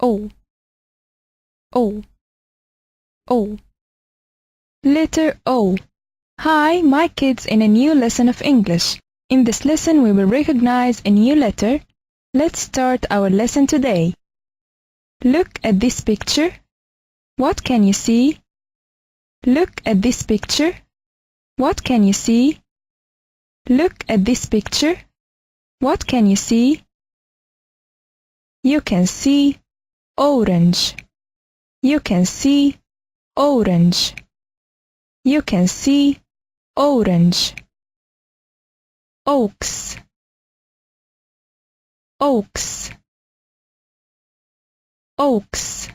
O, O, O. Letter O. Hi, my kids, in a new lesson of English. In this lesson we will recognize a new letter. Let's start our lesson today. Look at this picture. What can you see? Look at this picture. What can you see? Look at this picture. What can you see? You can see orange. You can see orange. You can see orange. Oaks, oaks, oaks.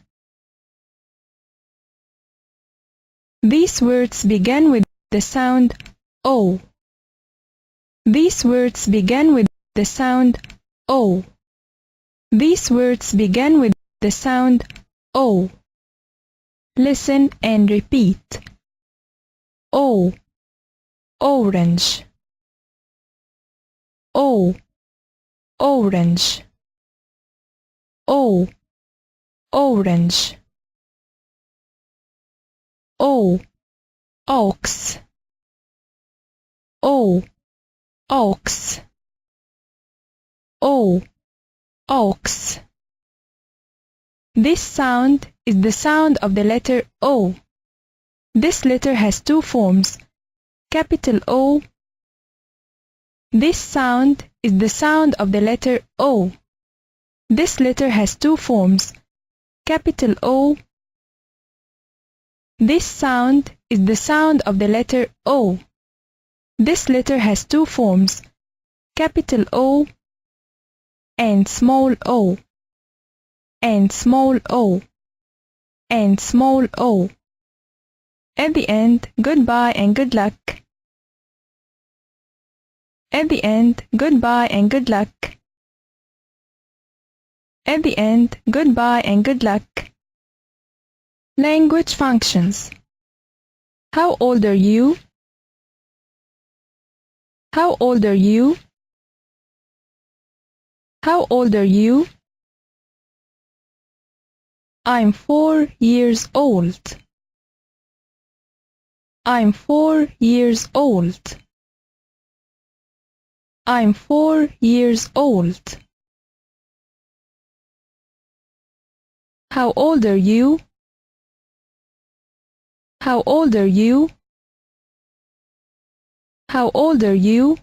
These words begin with the sound O. These words begin with the sound O. These words begin with the sound O. Listen and repeat. O, orange. O, orange. O, orange. O, ox. O, ox. O, ox. This sound is the sound of the letter O. This letter has two forms, capital O. This sound is the sound of the letter O. This letter has two forms, capital O. This sound is the sound of the letter O. This letter has two forms, capital O and small o, and small o, and small o. At the end, goodbye and good luck. At the end, goodbye and good luck. At the end, goodbye and good luck. Language functions. How old are you? How old are you? How old are you? I'm 4 years old. I'm 4 years old. I'm 4 years old. How old are you? How old are you? How old are you?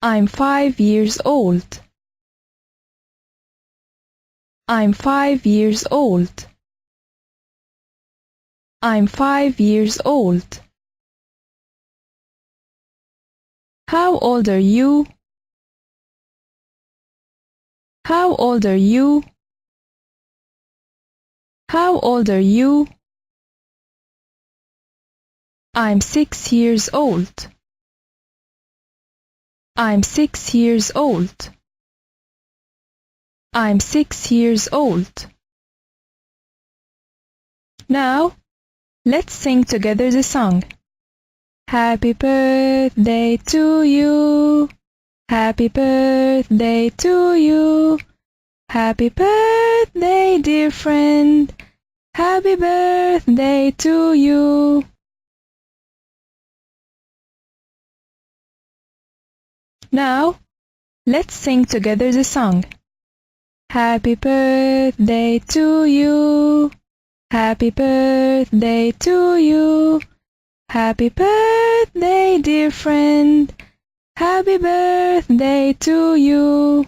I'm 5 years old. I'm 5 years old. I'm 5 years old. How old are you? How old are you? How old are you? I'm 6 years old. I'm 6 years old. I'm 6 years old. Now, let's sing together the song. Happy birthday to you. Happy birthday to you. Happy birthday, dear friend. Happy birthday to you. Now, let's sing together the song. Happy birthday to you. Happy birthday to you. Happy birthday, dear friend. Happy birthday to you.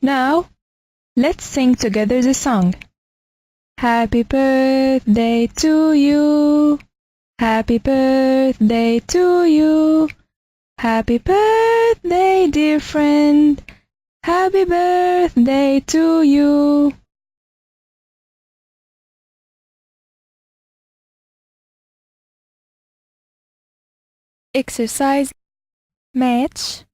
Now, let's sing together the song. Happy birthday to you. Happy birthday to you. Happy birthday, dear friend. Happy birthday to you. Exercise. Match